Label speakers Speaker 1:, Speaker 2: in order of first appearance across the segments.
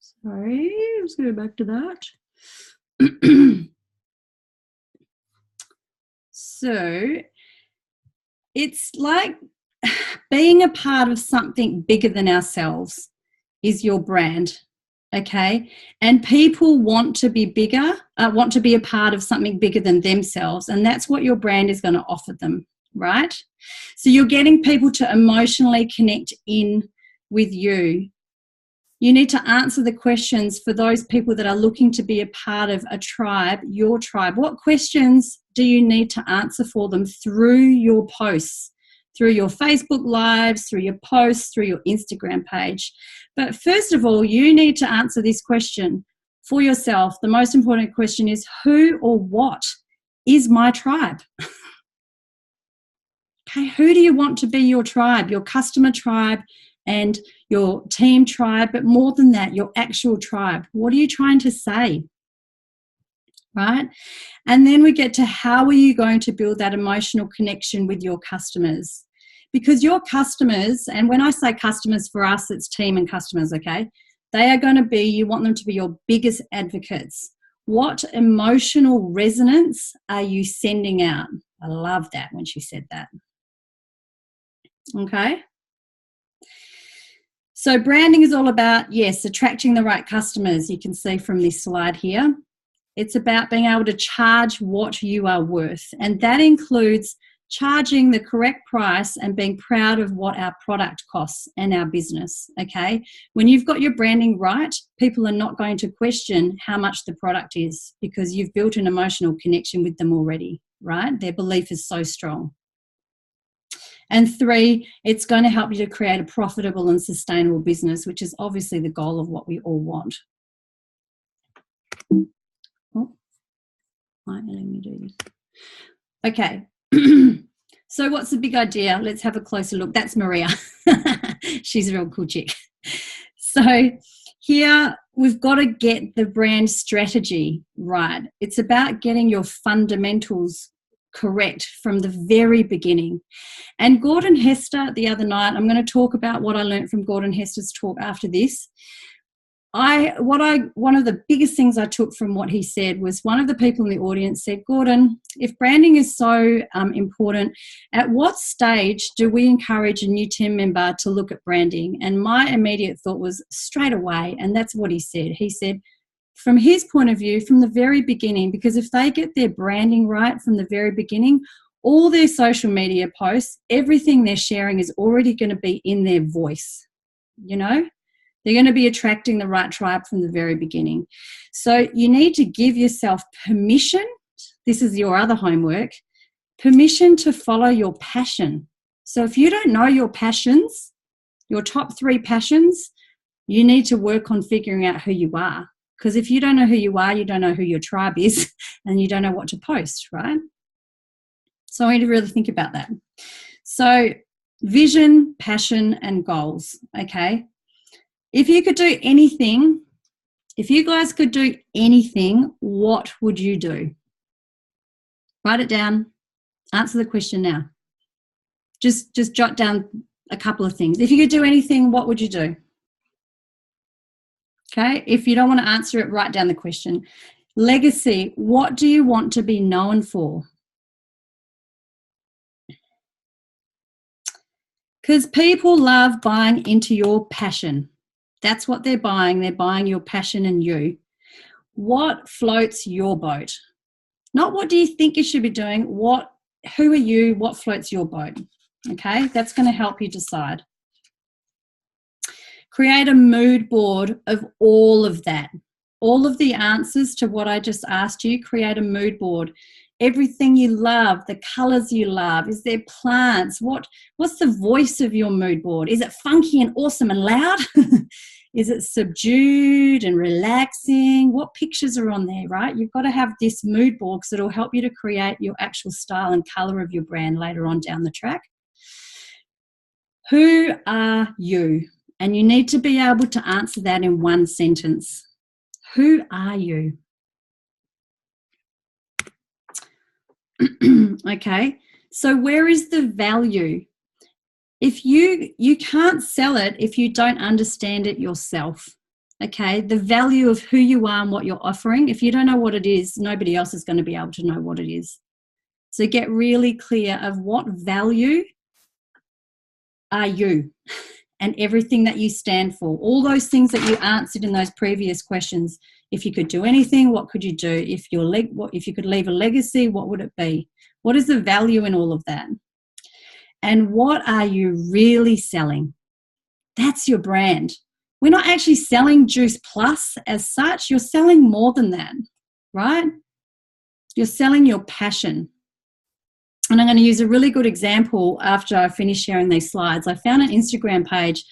Speaker 1: Sorry, let's go back to that. So it's like being a part of something bigger than ourselves is your brand, okay? And people want to be bigger, want to be a part of something bigger than themselves, and that's what your brand is going to offer them, right? So you're getting people to emotionally connect in with you. You need to answer the questions for those people that are looking to be a part of a tribe, your tribe. What questions do you need to answer for them through your posts, through your Facebook Lives, through your posts, through your Instagram page? But first of all, you need to answer this question for yourself. The most important question is, who or what is my tribe? Okay, who do you want to be your tribe, your customer tribe and your team tribe, but more than that, your actual tribe? What are you trying to say? Right? And then we get to how are you going to build that emotional connection with your customers? Because your customers, and when I say customers for us, it's team and customers, okay? They are going to be, you want them to be your biggest advocates. What emotional resonance are you sending out? I love that when she said that. Okay. So branding is all about, yes, attracting the right customers. You can see from this slide here. It's about being able to charge what you are worth. And that includes charging the correct price and being proud of what our product costs and our business, okay? When you've got your branding right, people are not going to question how much the product is because you've built an emotional connection with them already, right? Their belief is so strong. And 3, it's going to help you to create a profitable and sustainable business, which is obviously the goal of what we all want. Oh, why let me do this? Okay. So what's the big idea? Let's have a closer look. That's Maria. She's a real cool chick. So here we've got to get the brand strategy right. It's about getting your fundamentals correct from the very beginning. And Gordon Hester, the other night, I'm going to talk about what I learned from Gordon Hester's talk after this. One of the biggest things I took from what he said was one of the people in the audience said, Gordon, if branding is so important, at what stage do we encourage a new team member to look at branding? And my immediate thought was straight away, and that's what he said. He said, from his point of view, from the very beginning, because if they get their branding right from the very beginning, all their social media posts, everything they're sharing is already going to be in their voice, you know? They're going to be attracting the right tribe from the very beginning. So you need to give yourself permission. This is your other homework. Permission to follow your passion. So if you don't know your passions, your top 3 passions, you need to work on figuring out who you are. Because if you don't know who you are, you don't know who your tribe is, and you don't know what to post, right? So I need to really think about that. So vision, passion, and goals, okay? If you could do anything, if you guys could do anything, what would you do? Write it down. Answer the question now. Just jot down a couple of things. If you could do anything, what would you do? Okay, if you don't want to answer it, write down the question. Legacy, what do you want to be known for? Because people love buying into your passion. That's what they're buying. They're buying your passion and you. What floats your boat? Not what do you think you should be doing, who are you, what floats your boat? Okay, that's going to help you decide. Create a mood board of all of that. All of the answers to what I just asked you, create a mood board. Everything you love, the colours you love, is there plants? What's the voice of your mood board? Is it funky and awesome and loud? Is it subdued and relaxing? What pictures are on there, right? You've got to have this mood board because it'll help you to create your actual style and colour of your brand later on down the track. Who are you? And you need to be able to answer that in one sentence. Who are you? Okay, so where is the value? if you can't sell it if you don't understand it yourself. Okay, the value of who you are and what you're offering. If you don't know what it is, nobody else is going to be able to know what it is. So get really clear of what value are you and everything that you stand for. All those things that you answered in those previous questions. If you could do anything, what could you do? If you could leave a legacy, what would it be? What is the value in all of that? And what are you really selling? That's your brand. We're not actually selling Juice Plus as such. You're selling more than that, right? You're selling your passion. And I'm going to use a really good example after I finish sharing these slides. I found an Instagram page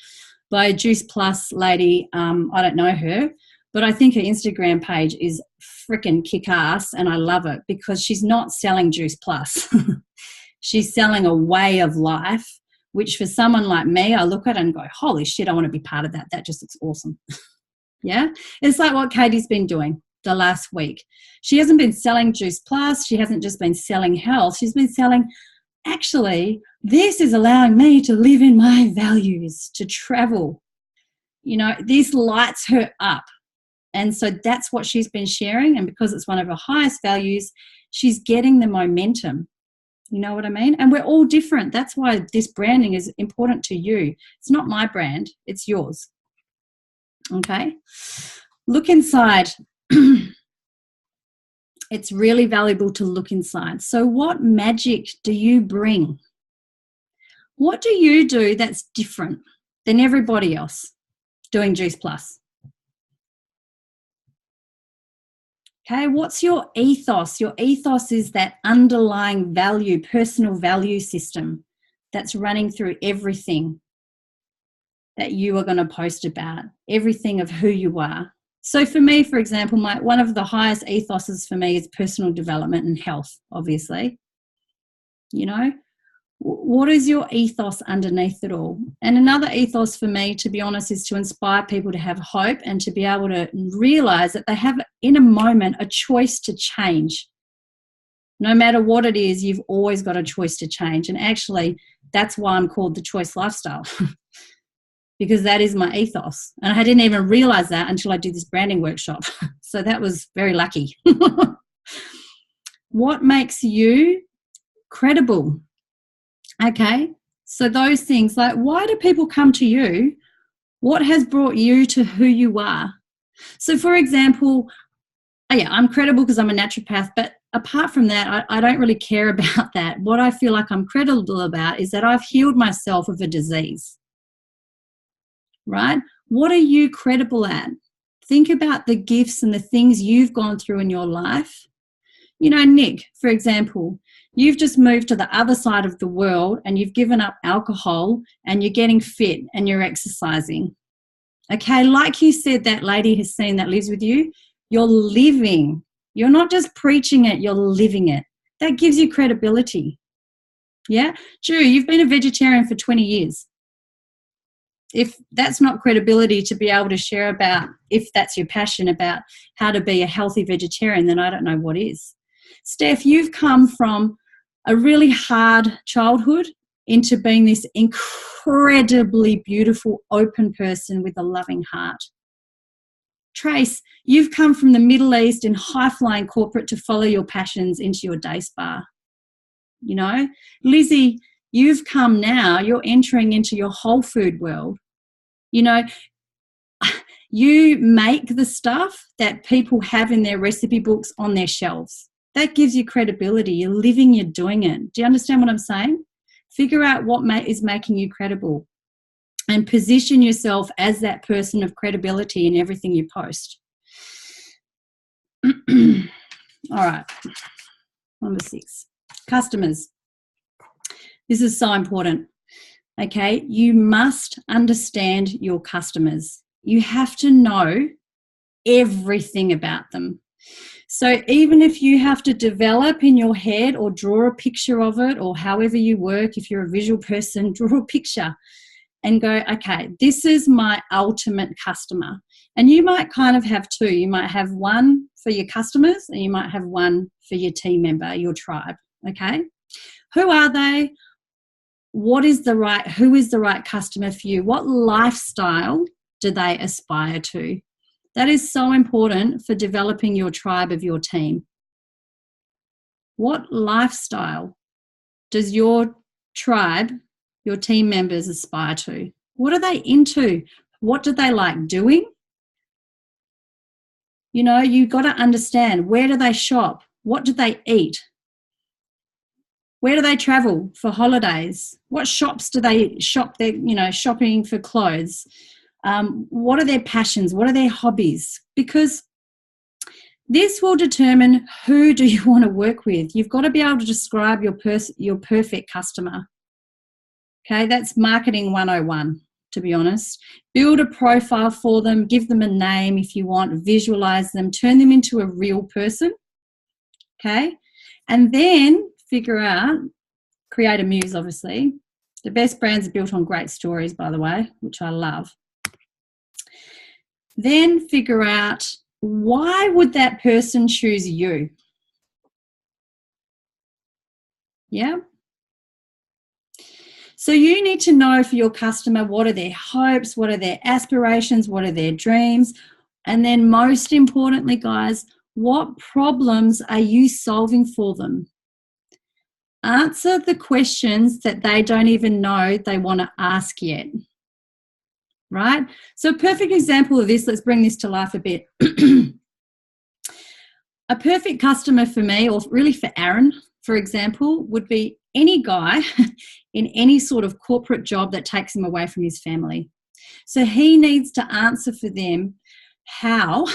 Speaker 1: by a Juice Plus lady. I don't know her, but I think her Instagram page is freaking kick-ass, and I love it because she's not selling Juice Plus. She's selling a way of life, which for someone like me, I look at it and go, holy shit, I want to be part of that. That just looks awesome. Yeah? It's like what Katie's been doing the last week. She hasn't been selling Juice Plus. She hasn't just been selling health. She's been selling, actually, this is allowing me to live in my values, to travel. You know, this lights her up. And so that's what she's been sharing. And because it's one of her highest values, she's getting the momentum. You know what I mean? And we're all different. That's why this branding is important to you. It's not my brand, it's yours. Okay? Look inside. It's really valuable to look inside. So what magic do you bring? What do you do that's different than everybody else doing Juice Plus? Okay, what's your ethos? Your ethos is that underlying value, personal value system that's running through everything that you are going to post about, everything of who you are. So for me, for example, one of the highest ethoses for me is personal development and health, obviously. You know, what is your ethos underneath it all? And another ethos for me, to be honest, is to inspire people to have hope and to be able to realize that they have, in a moment, a choice to change. No matter what it is, you've always got a choice to change. And actually, that's why I'm called the Choice Lifestyle, because that is my ethos. And I didn't even realize that until I did this branding workshop. So that was very lucky. What makes you credible? Okay, so those things, like, why do people come to you? What has brought you to who you are? So for example, yeah, I'm credible because I'm a naturopath, but apart from that, I don't really care about that. What I feel like I'm credible about is that I've healed myself of a disease, right? What are you credible at? Think about the gifts and the things you've gone through in your life. You know, Nick, for example, you've just moved to the other side of the world and you've given up alcohol and you're getting fit and you're exercising. Okay, like you said, that lady has seen that lives with you, you're living. You're not just preaching it, you're living it. That gives you credibility. Yeah? Drew, you've been a vegetarian for 20 years. If that's not credibility to be able to share about, if that's your passion about how to be a healthy vegetarian, then I don't know what is. Steph, you've come from a really hard childhood into being this incredibly beautiful, open person with a loving heart. Trace, you've come from the Middle East in high-flying corporate to follow your passions into your day spa. You know, Lizzie, you've come now, you're entering into your whole food world. You know, you make the stuff that people have in their recipe books on their shelves. That gives you credibility. You're living, you're doing it. Do you understand what I'm saying? Figure out what is making you credible and position yourself as that person of credibility in everything you post. All right. Number 6, customers. This is so important. Okay, you must understand your customers. You have to know everything about them. So even if you have to develop in your head or draw a picture of it, or however you work, if you're a visual person, draw a picture and go, okay, this is my ultimate customer. And you might kind of have two. You might have one for your customers and you might have one for your team member, your tribe, okay? Who are they? who is the right customer for you? What lifestyle do they aspire to? That is so important for developing your tribe of your team. What lifestyle does your tribe, your team members aspire to? What are they into? What do they like doing? You know, you've got to understand, where do they shop? What do they eat? Where do they travel for holidays? What shops do they shop? They're, you know, shopping for clothes. What are their passions? What are their hobbies? Because this will determine who do you want to work with. You've got to be able to describe your perfect customer. Okay, that's marketing 101, to be honest. Build a profile for them, give them a name if you want, visualize them, turn them into a real person. Okay, and then figure out, create a muse, obviously. The best brands are built on great stories, by the way, which I love. Then figure out, why would that person choose you? Yeah. So you need to know for your customer, what are their hopes, what are their aspirations, what are their dreams? And then most importantly, guys, what problems are you solving for them? Answer the questions that they don't even know they want to ask yet. Right? So a perfect example of this, let's bring this to life a bit. A perfect customer for me, or really for Aaron, for example, would be any guy in any sort of corporate job that takes him away from his family. So he needs to answer for them, how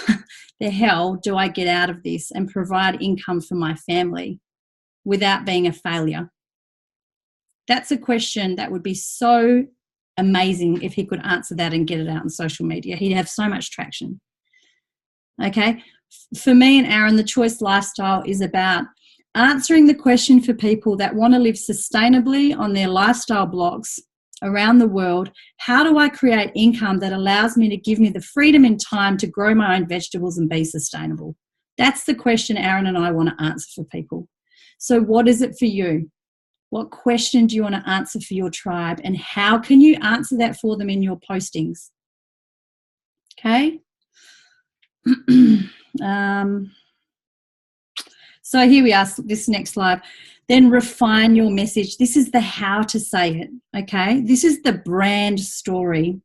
Speaker 1: the hell do I get out of this and provide income for my family without being a failure? That's a question that would be so amazing if he could answer that and get it out on social media. He'd have so much traction. Okay. For me and Aaron, the Choice Lifestyle is about answering the question for people that want to live sustainably on their lifestyle blocks around the world. How do I create income that allows me to give me the freedom and time to grow my own vegetables and be sustainable? That's the question Aaron and I want to answer for people. So what is it for you? What question do you want to answer for your tribe? And how can you answer that for them in your postings? Okay. So here we are, this next slide. Then refine your message. This is the how to say it, okay? This is the brand story.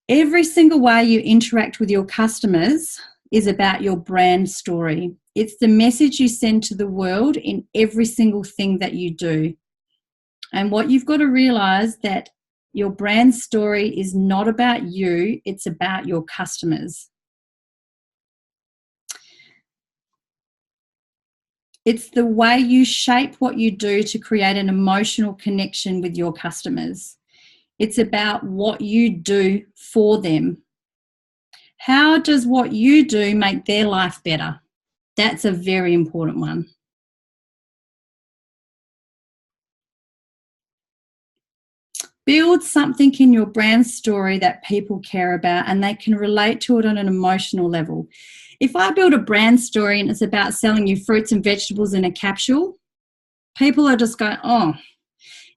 Speaker 1: Every single way you interact with your customers is about your brand story. It's the message you send to the world in every single thing that you do. And what you've got to realize, that your brand story is not about you, it's about your customers. It's the way you shape what you do to create an emotional connection with your customers. It's about what you do for them. How does what you do make their life better? That's a very important one. Build something in your brand story that people care about and they can relate to it on an emotional level. If I build a brand story and it's about selling you fruits and vegetables in a capsule, people are just going, oh.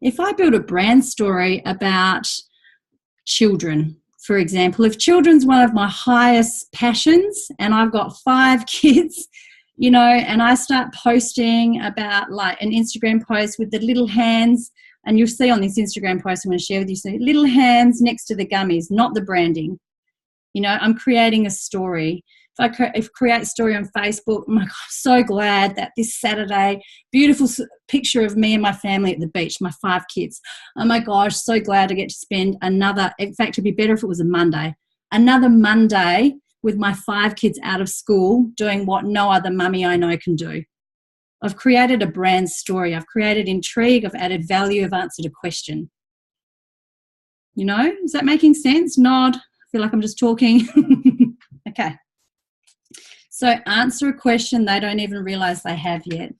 Speaker 1: If I build a brand story about children, for example, if children's one of my highest passions and I've got 5 kids, you know, and I start posting about, like, an Instagram post with the little hands, and you'll see on this Instagram post I'm going to share with you, so little hands next to the gummies, not the branding. You know, I'm creating a story. If I create a story on Facebook, I'm like, I'm so glad that this Saturday, beautiful picture of me and my family at the beach, my 5 kids. Oh my gosh, so glad I get to spend another, in fact, it'd be better if it was a Monday, another Monday with my 5 kids out of school doing what no other mummy I know can do. I've created a brand story. I've created intrigue. I've added value. I've answered a question. You know, is that making sense? Nod. I feel like I'm just talking. Okay. So answer a question they don't even realize they have yet.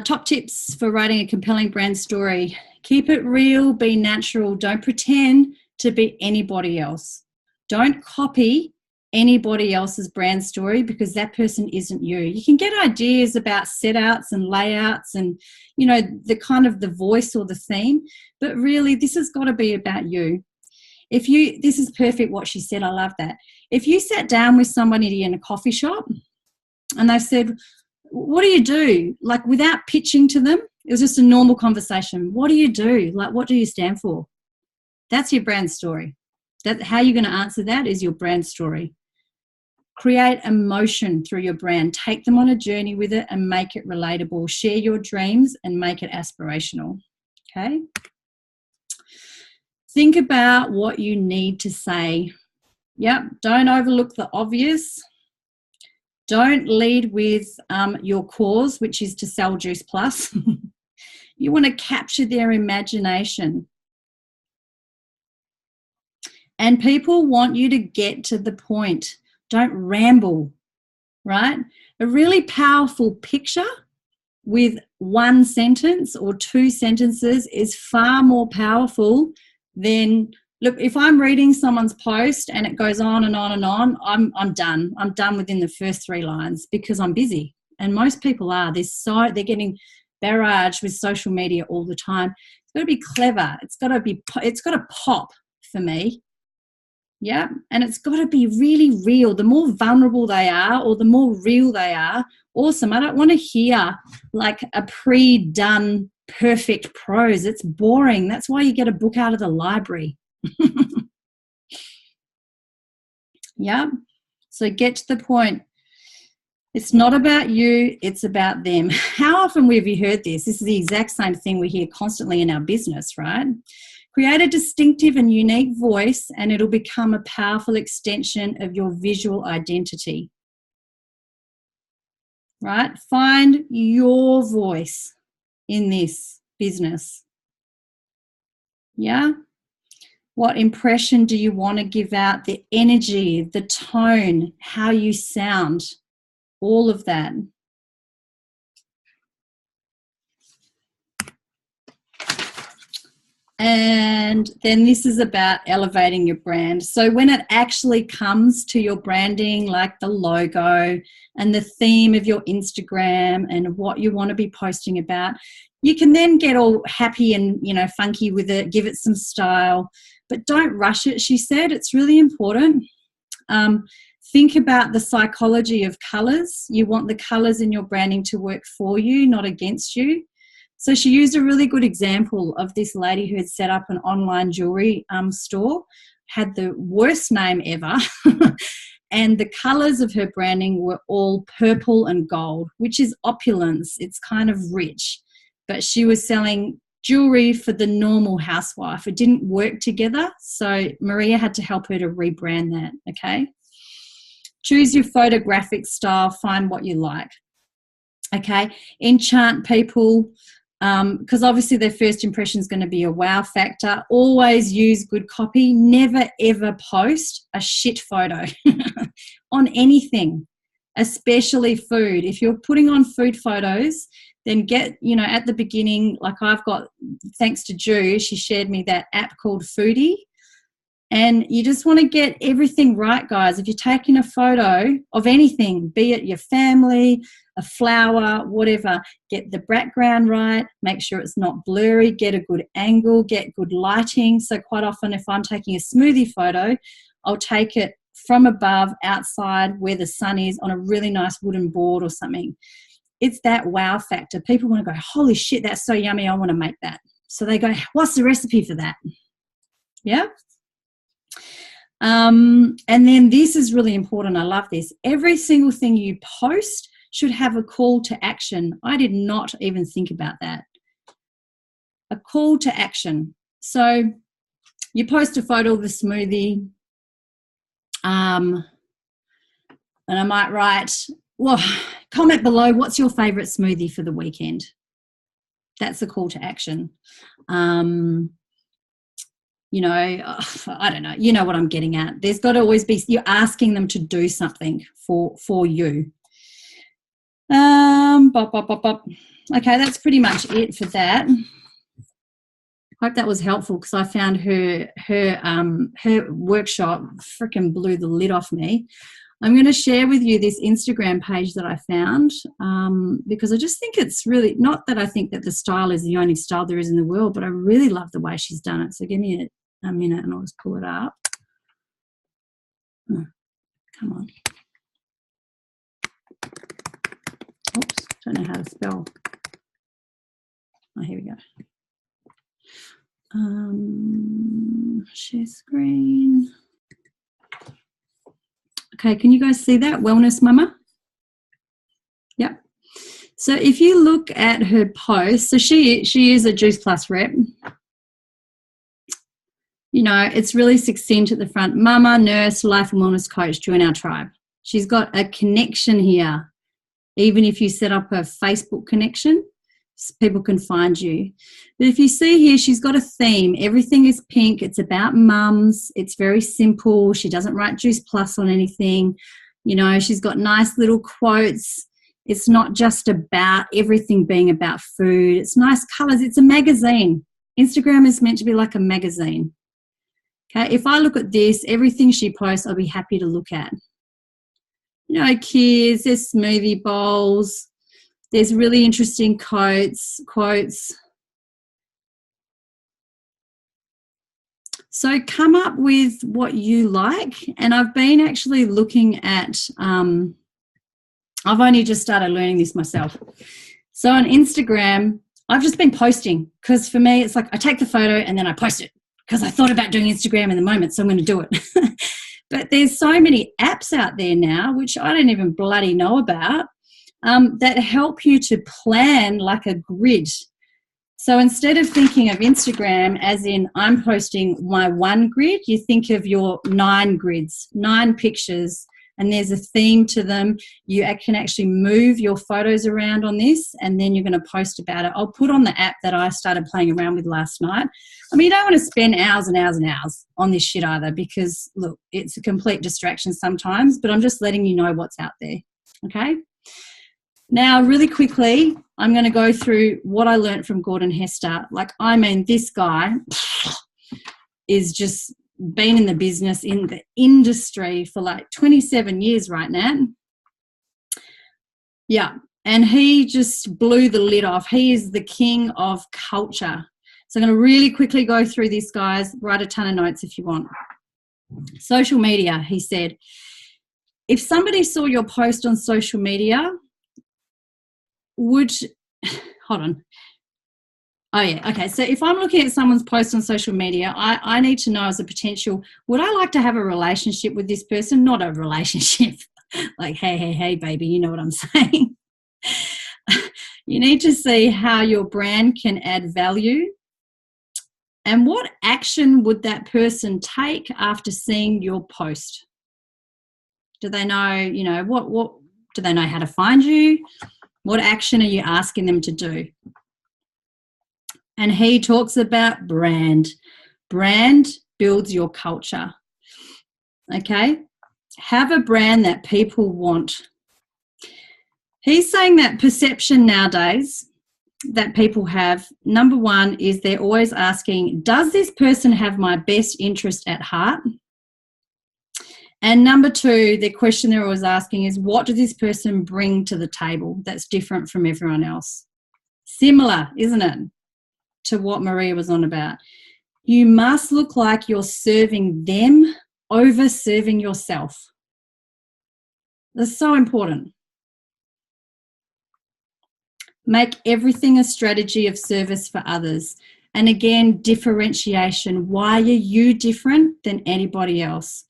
Speaker 1: Top tips for writing a compelling brand story. Keep it real, be natural. Don't pretend to be anybody else. Don't copy anybody else's brand story, because that person isn't you. You can get ideas about setouts and layouts and, you know, the kind of the voice or the theme, but really this has got to be about you. This is perfect what she said, I love that. If you sat down with somebody in a coffee shop and they said, what do you do? Like, without pitching to them, it was just a normal conversation. What do you do? Like, what do you stand for? That's your brand story. How you're going to answer that is your brand story. Create emotion through your brand. Take them on a journey with it and make it relatable. Share your dreams and make it aspirational. Okay? Think about what you need to say. Yep, don't overlook the obvious. Don't lead with your cause, which is to sell Juice Plus. You want to capture their imagination. And people want you to get to the point. Don't ramble, right? A really powerful picture with one sentence or two sentences is far more powerful than, look, if I'm reading someone's post and it goes on and on and on, I'm done. I'm done within the first 3 lines because I'm busy. And most people are. They're getting barraged with social media all the time. It's got to be clever. It's got to pop for me. Yeah, and it's got to be really real. The more vulnerable they are or the more real they are, awesome. I don't want to hear like a pre-done perfect prose. It's boring. That's why you get a book out of the library. Yeah, so get to the point. It's not about you, it's about them. How often have you heard this? This is the exact same thing we hear constantly in our business, right? Create a distinctive and unique voice and it'll become a powerful extension of your visual identity. Right? Find your voice in this business. Yeah? What impression do you want to give out? The energy, the tone, how you sound, all of that. And then this is about elevating your brand. So when it actually comes to your branding, like the logo and the theme of your Instagram and what you want to be posting about, you can then get all happy and, you know, funky with it, give it some style, but don't rush it, she said. It's really important. Think about the psychology of colours. You want the colours in your branding to work for you, not against you. So she used a really good example of this lady who had set up an online jewellery store, had the worst name ever, and the colours of her branding were all purple and gold, which is opulence. It's kind of rich. But she was selling jewellery for the normal housewife. It didn't work together, so Maria had to help her to rebrand that, okay? Choose your photographic style, find what you like, okay? Enchant people, because obviously their first impression is going to be a wow factor. Always use good copy. Never, ever post a shit photo on anything, especially food. If you're putting on food photos, then get, you know, at the beginning, like I've got, thanks to Ju, she shared me that app called Foodie. And you just want to get everything right, guys. If you're taking a photo of anything, be it your family, a flower, whatever, get the background right, make sure it's not blurry, get a good angle, get good lighting. So quite often if I'm taking a smoothie photo, I'll take it from above, outside, where the sun is, on a really nice wooden board or something. It's that wow factor. People want to go, holy shit, that's so yummy, I want to make that. So they go, what's the recipe for that? Yeah? And then this is really important. I love this. Every single thing you post should have a call to action. I did not even think about that. A call to action. So you post a photo of a smoothie, and I might write, well, comment below, what's your favourite smoothie for the weekend? That's a call to action. You know, I don't know, you know what I'm getting at. There's got to always be, you're asking them to do something for you. Okay, that's pretty much it for that. Hope that was helpful, because I found her workshop freaking blew the lid off me. I'm going to share with you this Instagram page that I found, because I just think it's really, not that I think that the style is the only style there is in the world, but I really love the way she's done it. So give me a minute and I'll just pull it up. Oh, come on. Oops, don't know how to spell. Oh, here we go. Share screen. Okay, can you guys see that? Wellness Mama? Yep. So if you look at her post, so she is a Juice Plus rep. You know, it's really succinct at the front. Mama, nurse, life and wellness coach, join our tribe. She's got a connection here. Even if you set up a Facebook connection, people can find you. But if you see here, she's got a theme. Everything is pink. It's about mums. It's very simple. She doesn't write Juice Plus on anything. You know, she's got nice little quotes. It's not just about everything being about food. It's nice colours. It's a magazine. Instagram is meant to be like a magazine. Okay, if I look at this, everything she posts, I'll be happy to look at. You know, kids, there's smoothie bowls. There's really interesting quotes. So come up with what you like. And I've been actually looking at, I've only just started learning this myself. So on Instagram, I've just been posting, because for me, it's like I take the photo and then I post it, because I thought about doing Instagram in the moment, so I'm going to do it. But there's so many apps out there now, which I don't even bloody know about, that help you to plan like a grid. So instead of thinking of Instagram as in I'm posting my one grid, you think of your 9 grids, 9 pictures, and there's a theme to them. You can actually move your photos around on this, and then you're going to post about it. I'll put on the app that I started playing around with last night. I mean, you don't want to spend hours and hours and hours on this shit either, because, look, it's a complete distraction sometimes, but I'm just letting you know what's out there, okay? Now, really quickly, I'm going to go through what I learned from Gordon Hester. Like, I mean, this guy is just been in the business, in the industry for like 27 years right now. Yeah, and he just blew the lid off. He is the king of culture. So I'm going to really quickly go through this, guys. Write a ton of notes if you want. Social media, he said. If somebody saw your post on social media, hold on. Oh, yeah. Okay. So if I'm looking at someone's post on social media, I need to know as a potential, would I like to have a relationship with this person? Not a relationship like, hey, baby, you know what I'm saying? You need to see how your brand can add value, and what action would that person take after seeing your post? Do they know, you know, what do they know how to find you? What action are you asking them to do? And he talks about brand. Brand builds your culture. Okay? Have a brand that people want. He's saying that perception nowadays that people have, number one, is they're always asking, does this person have my best interest at heart? And number two, the question they're always asking is, what does this person bring to the table that's different from everyone else? Similar, isn't it, to what Maria was on about? You must look like you're serving them over serving yourself. That's so important. Make everything a strategy of service for others. And again, differentiation. Why are you different than anybody else?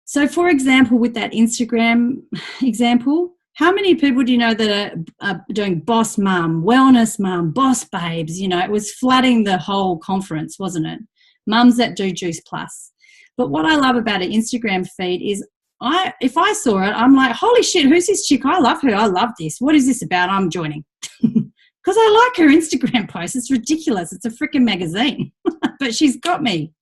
Speaker 1: So, for example, with that Instagram example, how many people do you know that are doing boss mum, wellness mum, boss babes? You know, it was flooding the whole conference, wasn't it? Mums that do Juice Plus. But what I love about an Instagram feed is if I saw it, I'm like, holy shit, who's this chick? I love her. I love this. What is this about? I'm joining. Because I like her Instagram post. It's ridiculous. It's a freaking magazine. But she's got me.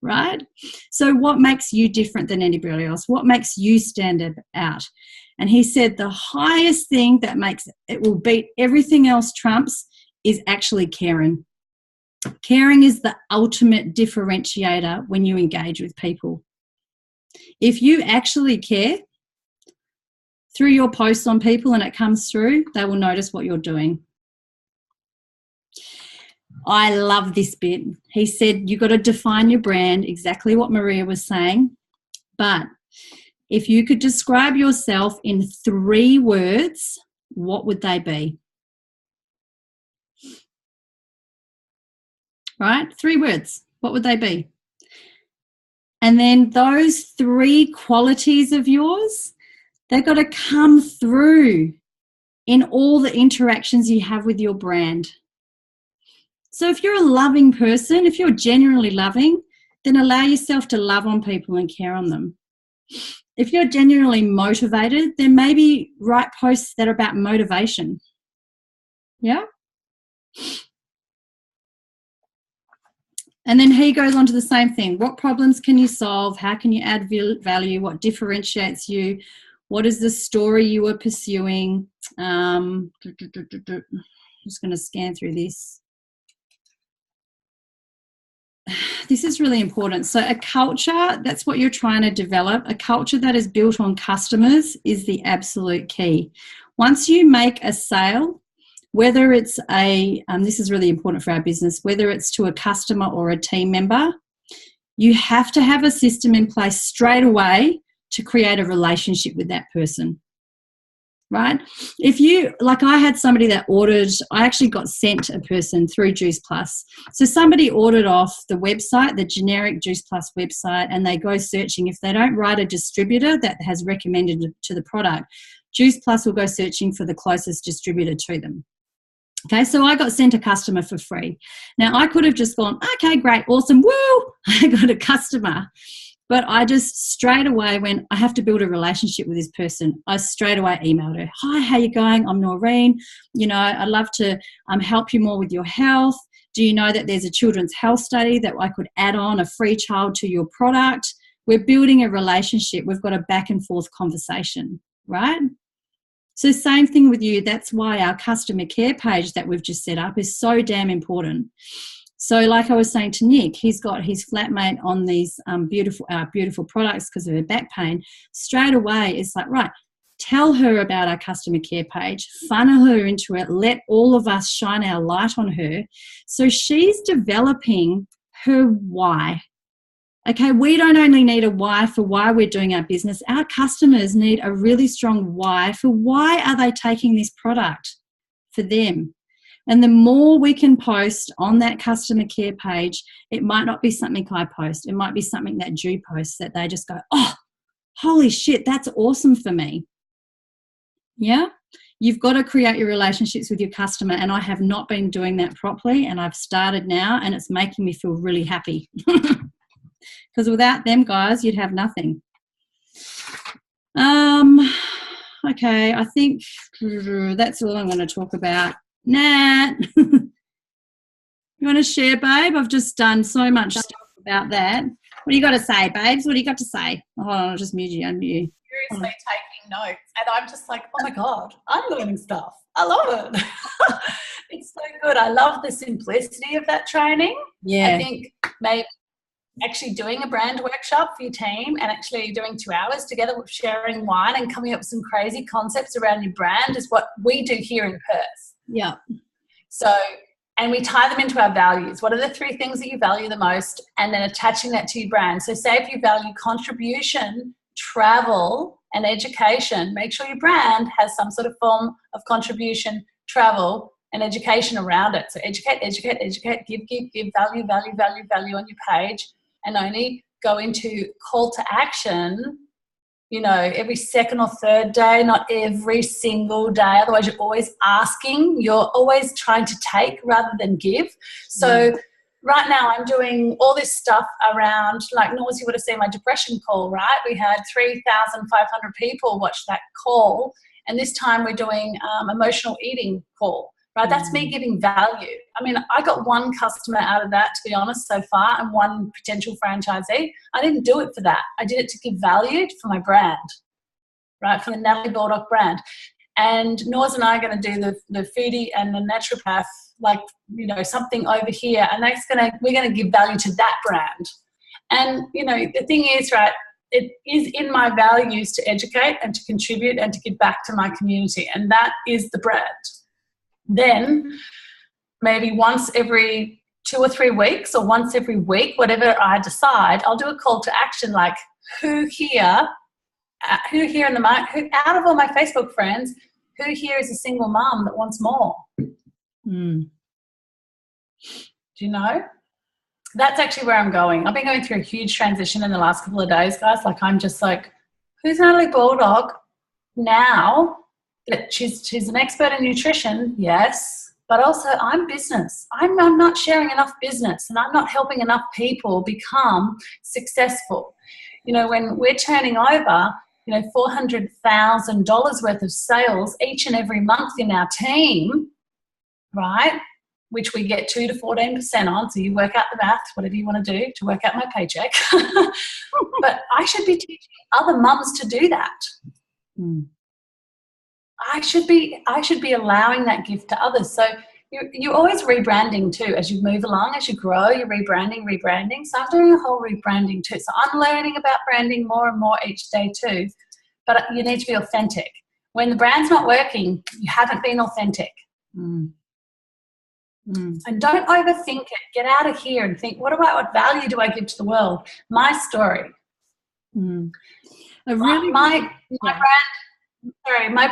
Speaker 1: Right? So what makes you different than anybody else? What makes you stand out? And he said the highest thing that makes it will beat everything else trumps is actually caring. Caring is the ultimate differentiator when you engage with people. If you actually care through your posts on people and it comes through, they will notice what you're doing. I love this bit. He said, you've got to define your brand, exactly what Maria was saying. But if you could describe yourself in 3 words, what would they be? Right? 3 words. What would they be? And then those 3 qualities of yours, they've got to come through in all the interactions you have with your brand. So if you're a loving person, if you're genuinely loving, then allow yourself to love on people and care on them. If you're genuinely motivated, then maybe write posts that are about motivation. Yeah? And then he goes on to the same thing. What problems can you solve? How can you add value? What differentiates you? What is the story you are pursuing? I'm just going to scan through this. This is really important. So a culture, that's what you're trying to develop. A culture that is built on customers is the absolute key. Once you make a sale, whether it's this is really important for our business, whether it's to a customer or a team member, you have to have a system in place straight away to create a relationship with that person, right? If you, like I had somebody that ordered, I actually got sent a person through Juice Plus. So somebody ordered off the website, the generic Juice Plus website, and they go searching. If they don't write a distributor that has recommended to the product, Juice Plus will go searching for the closest distributor to them. Okay, so I got sent a customer for free. Now, I could have just gone, okay, great, awesome, woo, I got a customer. But I just straight away went, I have to build a relationship with this person. I straight away emailed her, hi, how you going? I'm Noreen. You know, I'd love to help you more with your health. Do you know that there's a children's health study that I could add on a free child to your product? We're building a relationship. We've got a back and forth conversation, right? So same thing with you. That's why our customer care page that we've just set up is so damn important. So like I was saying to Nick, he's got his flatmate on these beautiful products because of her back pain. Straight away, it's like, right, tell her about our customer care page, funnel her into it, let all of us shine our light on her. So she's developing her why. Okay, we don't only need a why for why we're doing our business. Our customers need a really strong why for why are they taking this product for them. And the more we can post on that customer care page, it might not be something I post. It might be something that Ju posts that they just go, oh, holy shit, that's awesome for me. Yeah? You've got to create your relationships with your customer, and I have not been doing that properly, and I've started now, and it's making me feel really happy. Because without them guys, you'd have nothing. Okay, I think that's all I'm going to talk about. Nat, you want to share, babe? I've just done so much stuff about that. What do you got to say, babes? What do you got to say? Hold on, I'll just mute you. Unmute you.
Speaker 2: Seriously taking notes, and I'm just like, oh my God, I'm learning stuff. I love it. It's so good. I love the simplicity of that training.
Speaker 1: Yeah.
Speaker 2: I think maybe actually doing a brand workshop for your team and actually doing 2 hours together with sharing wine and coming up with some crazy concepts around your brand is what we do here in Perth.
Speaker 1: Yeah.
Speaker 2: So, and we tie them into our values. What are the 3 things that you value the most? And then attaching that to your brand. So say if you value contribution, travel, and education, make sure your brand has some sort of form of contribution, travel, and education around it. So educate, educate, educate, give, value on your page, and only go into call to action, you know, every second or third day, not every single day. Otherwise, you're always asking. You're always trying to take rather than give. So right now I'm doing all this stuff around, like Nors, you would have seen my depression call, right? We had 3,500 people watch that call. And this time we're doing emotional eating call. Right, that's me giving value. I mean, I got 1 customer out of that, to be honest, so far, and 1 potential franchisee. I didn't do it for that. I did it to give value for my brand, right, for the Natalie Baldock brand. And Nors and I are going to do the foodie and the naturopath like, you know, something over here, and we're going to give value to that brand. And, you know, the thing is, right, it is in my values to educate and to contribute and to give back to my community, and that is the brand. Then maybe once every 2 or 3 weeks, or once every week, whatever I decide, I'll do a call to action, like who here in the market, out of all my Facebook friends, who here is a single mum that wants more?
Speaker 1: Mm.
Speaker 2: Do you know? That's actually where I'm going. I've been going through a huge transition in the last couple of days, guys. Like, I'm just like, who's Natalie Baldock now? That she's an expert in nutrition, yes, but also I'm business. I'm not sharing enough business, and I'm not helping enough people become successful. You know, when we're turning over, you know, $400,000 worth of sales each and every month in our team, right? Which we get 2 to 14% on. So you work out the math, whatever you want to do to work out my paycheck. But I should be teaching other mums to do that.
Speaker 1: Mm.
Speaker 2: I should be allowing that gift to others. So you're always rebranding too as you move along, as you grow. You're rebranding. So I'm doing a whole rebranding too. So I'm learning about branding more and more each day too. But you need to be authentic. When the brand's not working, you haven't been authentic.
Speaker 1: Mm. Mm.
Speaker 2: And don't overthink it. Get out of here and think, what value do I give to the world? My story.
Speaker 1: Mm.
Speaker 2: My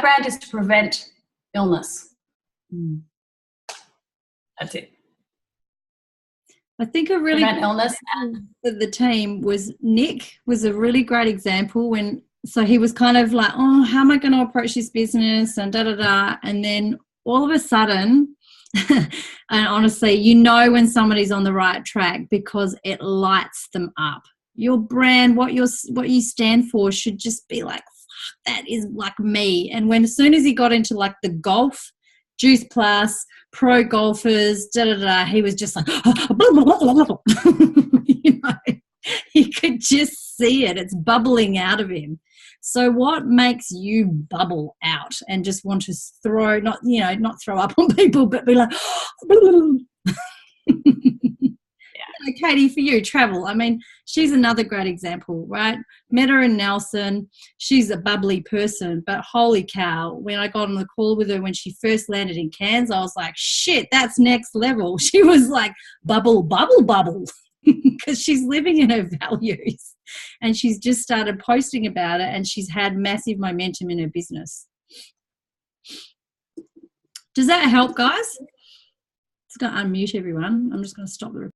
Speaker 2: brand is to prevent illness.
Speaker 1: Mm.
Speaker 2: That's it.
Speaker 1: I think a really
Speaker 2: prevent illness.
Speaker 1: For the team was Nick was a really great example so he was kind of like, oh, how am I going to approach this business and da-da-da. And then all of a sudden, and honestly, you know when somebody's on the right track because it lights them up. Your brand, what you stand for should just be like, that is like me. And as soon as he got into like the golf, Juice Plus, pro golfers, da-da-da, he was just like, you know, he could just see it. It's bubbling out of him. So what makes you bubble out and just want to not throw up on people, but be like, yeah. Katie, for you, travel. I mean, she's another great example, right? Met her in Nelson. She's a bubbly person, but holy cow, when I got on the call with her when she first landed in Cairns, I was like, shit, that's next level. She was like, bubble, because she's living in her values. And she's just started posting about it, and she's had massive momentum in her business. Does that help, guys? It's going to unmute everyone. I'm just going to stop the recording.